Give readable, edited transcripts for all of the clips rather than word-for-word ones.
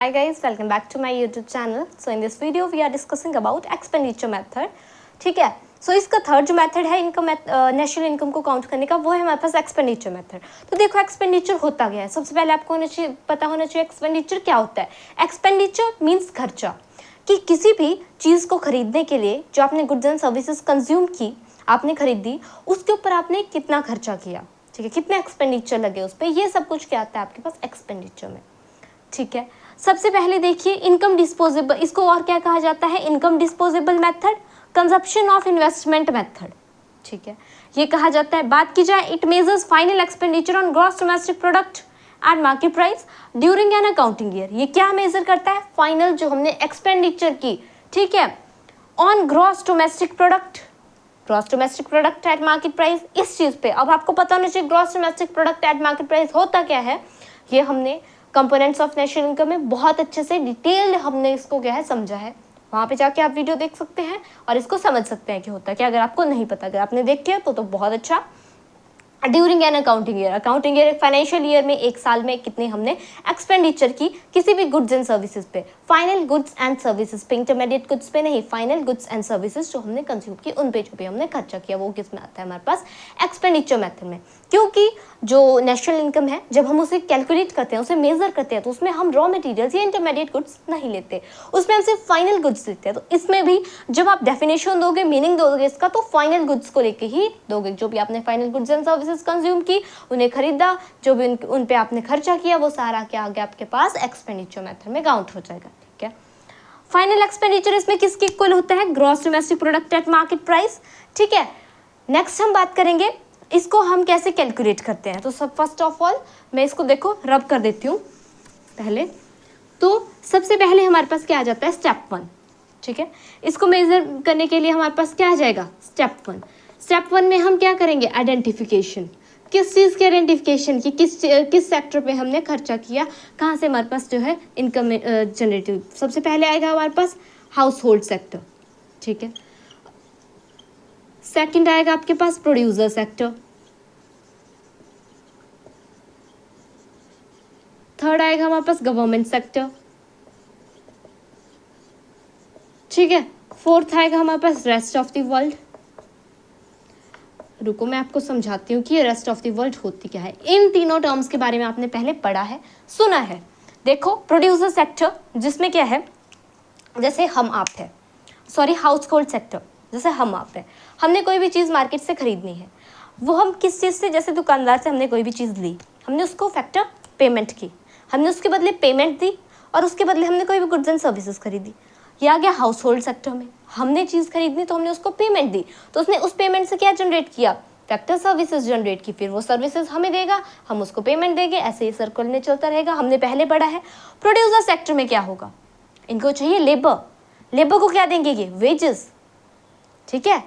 Hi guys, welcome back to my YouTube channel. So in this video we are discussing about expenditure method. ठीक है, सो इसका third जो method है income national income को count करने का, वो है हमारे पास एक्सपेंडिचर मेथड। तो देखो एक्सपेंडिचर होता क्या है, सबसे पहले आपको पता होना चाहिए एक्सपेंडिचर क्या होता है। एक्सपेंडिचर मीन्स खर्चा, कि किसी भी चीज़ को खरीदने के लिए जो आपने गुड्स एंड सर्विसेज कंज्यूम की, आपने खरीदी, उसके ऊपर आपने कितना खर्चा किया, ठीक है, कितने एक्सपेंडिचर लगे उस पर, ये सब कुछ क्या आता है आपके पास एक्सपेंडिचर में। ठीक है, सबसे पहले देखिए इनकम डिस्पोजेबल, इसको और क्या कहा जाता है, income disposable method, consumption of investment method. ठीक है, ये कहा जाता है। बात की जाए, it measures final expenditure on gross domestic product at market price during an accounting year. ये क्या मेजर करता है, फाइनल जो हमने एक्सपेंडिचर की, ठीक है, on gross domestic product at market price, इस चीज पे। अब आपको पता होना चाहिए gross domestic product at market price होता क्या है, ये हमने कंपोनेंट्स ऑफ नेशनल इनकम में बहुत अच्छे से डिटेल्ड हमने इसको क्या है समझा है। वहाँ पे जाके आप वीडियो देख सकते हैं और इसको समझ सकते हैं कि होता क्या। अगर आपको नहीं पता, अगर आपने देख लिया तो बहुत अच्छा। ड्यूरिंग एन अकाउंटिंग ईयर एक फाइनेंशियल ईयर में, एक साल में कितने हमने एक्सपेंडिचर की किसी भी गुड्स एंड सर्विसेज पे, फाइनल गुड्स एंड सर्विसेज पे, इंटरमीडिएट गुड्स पे नहीं, फाइनल गुड्स एंड सर्विसेज जो हमने कंज्यूम की उन पे जो भी हमने खर्चा किया, वो किस में आता है हमारे पास एक्सपेंडिचर मेथड में। क्योंकि जो नेशनल इनकम है, जब हम उसे कैलकुलेट करते हैं, उसे मेजर करते हैं, तो उसमें हम रॉ मटेरियल्स या इंटरमीडिएट गुड्स नहीं लेते, उसमें हम सिर्फ फाइनल गुड्स लेते हैं। तो इसमें भी जब आप डेफिनेशन दोगे, मीनिंग दोगे इसका, तो फाइनल गुड्स को लेके ही दोगे। जो भी आपने final goods and services consume की, उन्हें खरीदा, जो भी उन पे आपने खर्चा किया, वो सारा क्या आ गया आपके पास एक्सपेंडिचर मेथड में काउंट हो जाएगा। ठीक है, फाइनल एक्सपेंडिचर इसमें किसके इक्वल होता है, gross domestic product at market price. ठीक है, नेक्स्ट हम बात करेंगे इसको हम कैसे कैलकुलेट करते हैं। तो सब फर्स्ट ऑफ ऑल मैं इसको देखो रब कर देती हूँ पहले। तो सबसे पहले हमारे पास क्या आ जाता है, स्टेप 1। ठीक है, इसको मेजर करने के लिए हमारे पास क्या आ जाएगा, स्टेप 1। स्टेप 1 में हम क्या करेंगे, आइडेंटिफिकेशन, किस चीज़ की आइडेंटिफिकेशन की, किस सेक्टर पे हमने खर्चा किया, कहाँ से हमारे पास जो है इनकम जनरेटिव। सबसे पहले आएगा हमारे पास हाउस होल्ड सेक्टर। ठीक है, सेकंड आएगा आपके पास प्रोड्यूसर सेक्टर, थर्ड आएगा हमारे पास गवर्नमेंट सेक्टर। ठीक है, फोर्थ आएगा हमारे पास रेस्ट ऑफ द वर्ल्ड। रुको मैं आपको समझाती हूँ कि ये रेस्ट ऑफ द वर्ल्ड होती क्या है। इन तीनों टर्म्स के बारे में आपने पहले पढ़ा है, सुना है। देखो प्रोड्यूसर सेक्टर जिसमें क्या है, जैसे हम आप है, सॉरी हाउस होल्ड सेक्टर जैसे हम आप है, हमने कोई भी चीज़ मार्केट से खरीदनी है, वो हम किस चीज़ से, जैसे दुकानदार से हमने कोई भी चीज़ ली, हमने उसको फैक्टर पेमेंट की, हमने उसके बदले पेमेंट दी, और उसके बदले हमने कोई भी गुड्स एंड सर्विसेज खरीदी। ये आ गया हाउस होल्ड सेक्टर में। हमने चीज़ खरीदनी तो हमने उसको पेमेंट दी, तो उसने उस पेमेंट से क्या जनरेट किया, फैक्टर सर्विसेज जनरेट की, फिर वो सर्विसेज हमें देगा, हम उसको पेमेंट देंगे, ऐसे ही सर्कल में चलता रहेगा। हमने पहले पढ़ा है। प्रोड्यूसर सेक्टर में क्या होगा, इनको चाहिए लेबर, लेबर को क्या देंगे, ये वेजेस। ठीक है,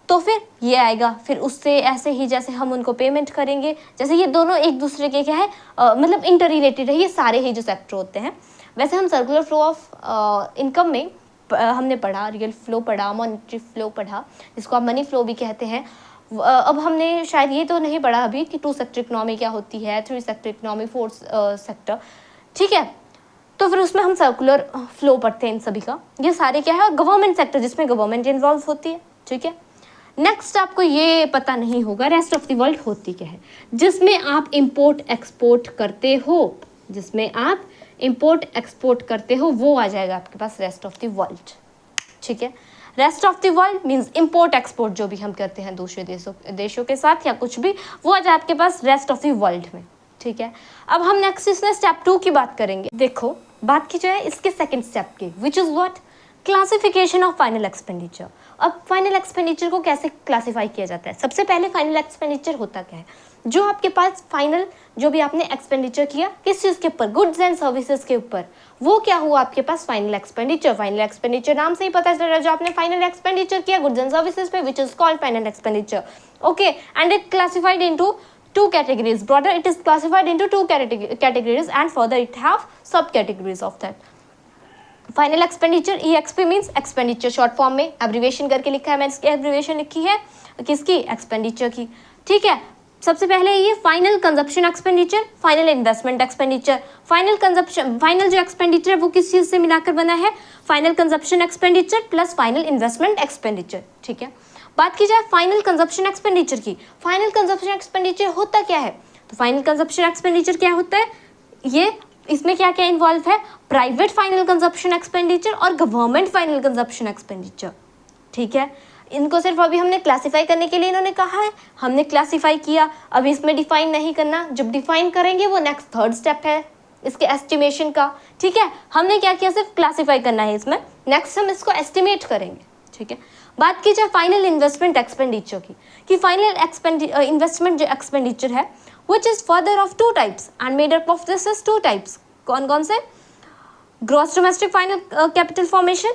तो फिर ये आएगा, फिर उससे ऐसे ही जैसे हम उनको पेमेंट करेंगे, जैसे ये दोनों एक दूसरे के क्या है मतलब इंटर रिलेटेड है, ये सारे ही जो सेक्टर होते हैं। वैसे हम सर्कुलर फ्लो ऑफ इनकम में हमने पढ़ा, रियल फ्लो पढ़ा, मॉनेटरी फ्लो पढ़ा, जिसको आप मनी फ्लो भी कहते हैं। अब हमने शायद ये तो नहीं पढ़ा अभी कि 2 सेक्टर इकोनॉमी क्या होती है, 3 सेक्टर इकोनॉमी, 4 सेक्टर। ठीक है, तो फिर उसमें हम सर्कुलर फ्लो पढ़ते हैं इन सभी का। ये सारे क्या है, और गवर्नमेंट सेक्टर जिसमें गवर्नमेंट इन्वॉल्व होती है। ठीक है, नेक्स्ट आपको ये पता नहीं होगा रेस्ट ऑफ द वर्ल्ड होती क्या है, जिसमें आप इंपोर्ट एक्सपोर्ट करते हो, जिसमें आप इंपोर्ट एक्सपोर्ट करते हो, वो आ जाएगा आपके पास रेस्ट ऑफ द वर्ल्ड। ठीक है, rest of the world means import export जो भी हम करते हैं दूसरे देशों के साथ या कुछ भी, वो आ जाए आपके पास रेस्ट ऑफ द वर्ल्ड में। ठीक है, अब हम नेक्स्ट इसमें स्टेप 2 की बात करेंगे। देखो बात की जाए इसके सेकेंड स्टेप की, which is what, classification of final expenditure. अब फाइनल एक्सपेंडिचर को कैसे क्लासिफाई किया जाता है, सबसे पहले फाइनल एक्सपेंडिचर होता क्या है, जो आपके पास फाइनल जो भी आपने एक्सपेंडिचर किया किस चीज़ के ऊपर, गुड्स एंड सर्विसेज के ऊपर, वो क्या हुआ आपके पास फाइनल एक्सपेंडिचर। फाइनल एक्सपेंडिचर नाम से ही पता चल रहा है, जो आपने फाइनल एक्सपेंडिचर किया गुड्स एंड सर्विसेज पे, which is called final expenditure. Okay, and it classified into 2 categories. Broader, it is classified into 2 categories, and further it have subcategories of that. Final expenditure, EXP means expenditure short form में, abbreviation करके लिखा है, मैंने इसकी abbreviation लिखी है किसकी, expenditure की। ठीक है, सबसे पहले ये final consumption expenditure, final investment expenditure. Final जो एक्सपेंडिचर है वो किस चीज़ से मिलाकर बना है, final consumption expenditure plus final investment expenditure. ठीक है, बात की जाए फाइनल कंजप्शन एक्सपेंडिचर की, फाइनल कंजप्शन एक्सपेंडिचर होता क्या है, तो फाइनल कंजप्शन एक्सपेंडिचर क्या होता है, ये इसमें क्या क्या इन्वॉल्व है, प्राइवेट फाइनल कंजप्शन एक्सपेंडिचर और गवर्नमेंट फाइनल कंजप्शन एक्सपेंडिचर। ठीक है, इनको सिर्फ अभी हमने क्लासिफाई करने के लिए इन्होंने कहा है, हमने क्लासिफाई किया, अभी इसमें डिफाइन नहीं करना, जब डिफाइन करेंगे वो नेक्स्ट थर्ड स्टेप है इसके एस्टिमेशन का। ठीक है, हमने क्या किया, सिर्फ क्लासिफाई करना है इसमें, नेक्स्ट हम इसको एस्टिमेट करेंगे। ठीक है, बात की जाए फाइनल इन्वेस्टमेंट एक्सपेंडिचर की, कि फाइनल इन्वेस्टमेंट जो एक्सपेंडिचर है which is further of two types and made up of this is two types, कौन कौन से, gross domestic final capital formation,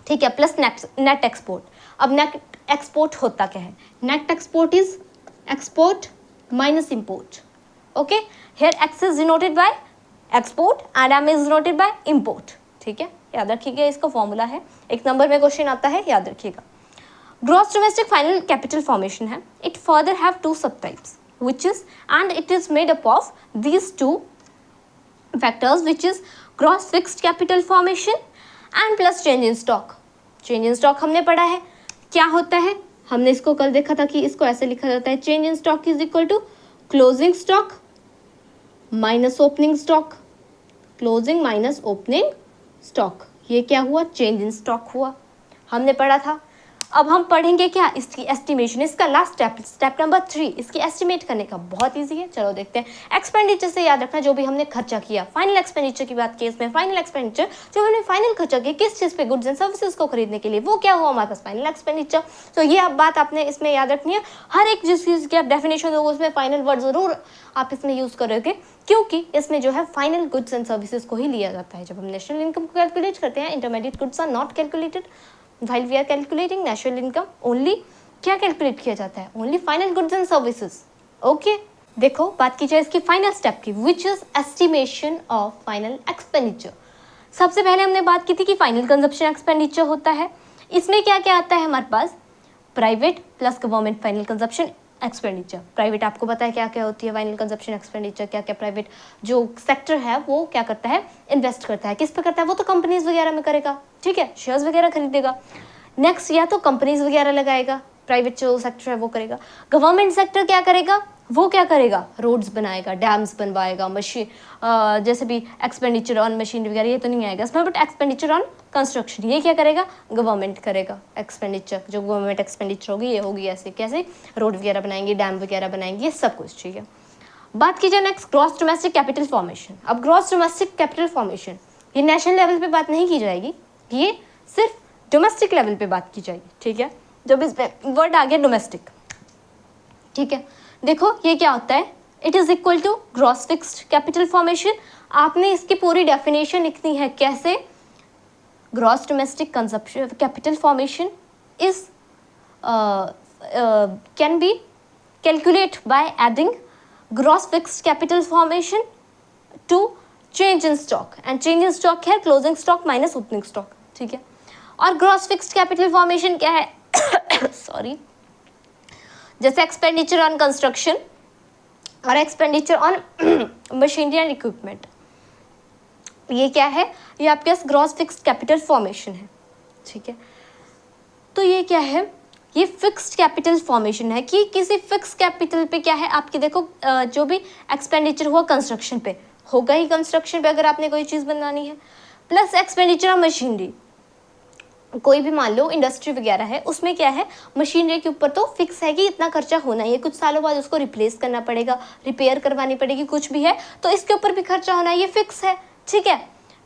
ठीक है, प्लस नेट एक्सपोर्ट। अब नेट एक्सपोर्ट होता क्या है, net export is export minus import. Okay, here X is denoted by export and M is denoted by import. ठीक है, याद रखिएगा, इसका फॉर्मूला है, एक नंबर में क्वेश्चन आता है, याद रखिएगा। Gross domestic final capital formation है, इट फर्दर हैव टू सब types which is, and it is made up of these two factors, which is gross fixed capital formation and plus change in stock। change in stock हमने पढ़ा है क्या होता है, हमने इसको कल देखा था कि इसको ऐसे लिखा जाता है, change in stock is equal to closing stock minus opening stock, closing minus opening stock। ये क्या हुआ, change in stock हुआ, हमने पढ़ा था। अब हम पढ़ेंगे क्या, इसकी एस्टिमेशन, इसका लास्ट स्टेप, स्टेप नंबर 3, इसकी एस्टिमेट करने का, बहुत इजी है, चलो देखते हैं। एक्सपेंडिचर से याद रखना जो भी हमने खर्चा किया, फाइनल एक्सपेंडिचर की बात की इसमें, फाइनल एक्सपेंडिचर जो हमने फाइनल खर्चा किया किस चीज़ पे, गुड्स एंड सर्विसेज को खरीदने के लिए, वो क्या हुआ हमारे पास, फाइनल एक्सपेंडिचर। तो ये अब बात आपने इसमें याद रखनी है, हर एक जिस चीज़ की आप डेफिनेशन दोगे उसमें फाइनल वर्ड जरूर आप इसमें यूज़ करोगे, क्योंकि इसमें जो है फाइनल गुड्स एंड सर्विसेज को ही लिया जाता है। जब हम नेशनल इनकम को कैलकुलेट करते हैं, intermediate goods are not calculated while we are calculating national income, only क्या कैलकुलेट किया जाता है, only final goods and services. Okay, देखो बात की जाए इसकी फाइनल स्टेप की, which is estimation of final expenditure. सबसे पहले हमने बात की थी कि फाइनल कंजप्शन एक्सपेंडिचर होता है, इसमें क्या क्या आता है हमारे पास, private plus government final consumption expenditure. Private आपको पता है क्या क्या होती है फाइनल कंजप्शन एक्सपेंडिचर, क्या क्या प्राइवेट जो सेक्टर है वो क्या करता है, इन्वेस्ट करता है, किस पे करता है, वो तो कंपनीज वगैरह में करेगा। ठीक है, शेयर्स वगैरह खरीदेगा। नेक्स्ट या तो कंपनीज वगैरह लगाएगा, प्राइवेट जो सेक्टर है वो करेगा। गवर्नमेंट सेक्टर क्या करेगा, वो क्या करेगा, रोड्स बनाएगा, डैम्स बनवाएगा, मशीन जैसे भी एक्सपेंडिचर ऑन मशीन वगैरह ये तो नहीं आएगा इसमें, बट एक्सपेंडिचर ऑन कंस्ट्रक्शन ये क्या करेगा, गवर्नमेंट करेगा। एक्सपेंडिचर जो गवर्नमेंट एक्सपेंडिचर होगी ये होगी ऐसे, कैसे, रोड वगैरह बनाएंगे, डैम वगैरह बनाएंगे, ये सब कुछ। ठीक है, बात की जाए next gross domestic capital formation. अब ग्रॉस डोमेस्टिक कैपिटल फॉर्मेशन ये नेशनल लेवल पे बात नहीं की जाएगी, ये सिर्फ डोमेस्टिक लेवल पे बात की जाएगी। ठीक है, जब इस पे वर्ड आ गया डोमेस्टिक। ठीक है, देखो ये क्या होता है, it is equal to gross fixed capital formation. आपने इसकी पूरी डेफिनेशन लिखनी है, कैसे, gross domestic consumption capital formation is can be calculate by adding gross fixed capital formation to change in stock, and change in stock है closing stock minus opening stock. ठीक है, और ग्रॉस फिक्स्ड कैपिटल फॉर्मेशन क्या है sorry, जैसे expenditure on construction और expenditure on machinery and equipment, ये क्या है, ये आपके पास ग्रॉस फिक्स्ड कैपिटल फॉर्मेशन है। ठीक है, तो ये क्या है, ये फिक्स्ड कैपिटल फॉर्मेशन है कि किसी फिक्स कैपिटल पे क्या है आपकी, देखो जो भी एक्सपेंडिचर हुआ कंस्ट्रक्शन पे होगा ही, कंस्ट्रक्शन पे अगर आपने कोई चीज़ बनानी है, प्लस एक्सपेंडिचर ऑन मशीनरी, कोई भी मान लो इंडस्ट्री वगैरह है उसमें क्या है, मशीनरी के ऊपर तो फिक्स है कि इतना खर्चा होना ही है, कुछ सालों बाद उसको रिप्लेस करना पड़ेगा, रिपेयर करवानी पड़ेगी, कुछ भी है तो इसके ऊपर भी खर्चा होना है, ये फिक्स है। ठीक है,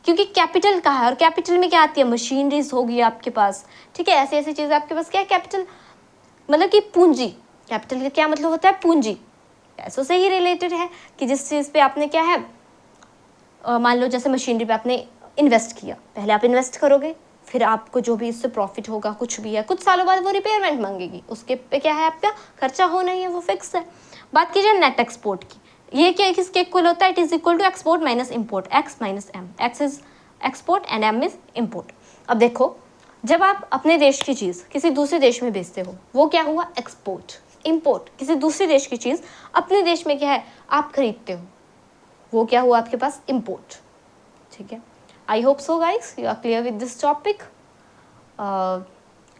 क्योंकि कैपिटल का है और कैपिटल में क्या आती है, मशीनरीज होगी आपके पास। ठीक है, ऐसी ऐसी चीज़ें आपके पास क्या है, कैपिटल मतलब कि पूंजी। कैपिटल का क्या मतलब होता है, पूंजी, पैसों से ही रिलेटेड है कि जिस चीज़ पे आपने क्या है, मान लो जैसे मशीनरी पे आपने इन्वेस्ट किया, पहले आप इन्वेस्ट करोगे, फिर आपको जो भी इससे प्रॉफिट होगा कुछ भी है, कुछ सालों बाद वो रिपेयरमेंट मांगेगी, उसके पे क्या है आपका खर्चा होना ही है, वो फिक्स है। बात कीजिए नेट एक्सपोर्ट की, ये क्या किसके इक्वल होता है, it is equal to export minus import, X minus M, X is export and M is import. अब देखो जब आप अपने देश की चीज़ किसी दूसरे देश में बेचते हो वो क्या हुआ, एक्सपोर्ट। इम्पोर्ट, किसी दूसरे देश की चीज़ अपने देश में क्या है आप खरीदते हो, वो क्या हुआ आपके पास इम्पोर्ट। ठीक है, I hope so guys you are clear with this topic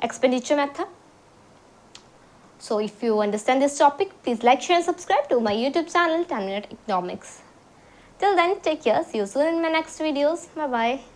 expenditure method. So if you understand this topic, please like, share and subscribe to my YouTube channel 10 Minute Economics. Till then, take care. See you soon in my next videos. Bye bye.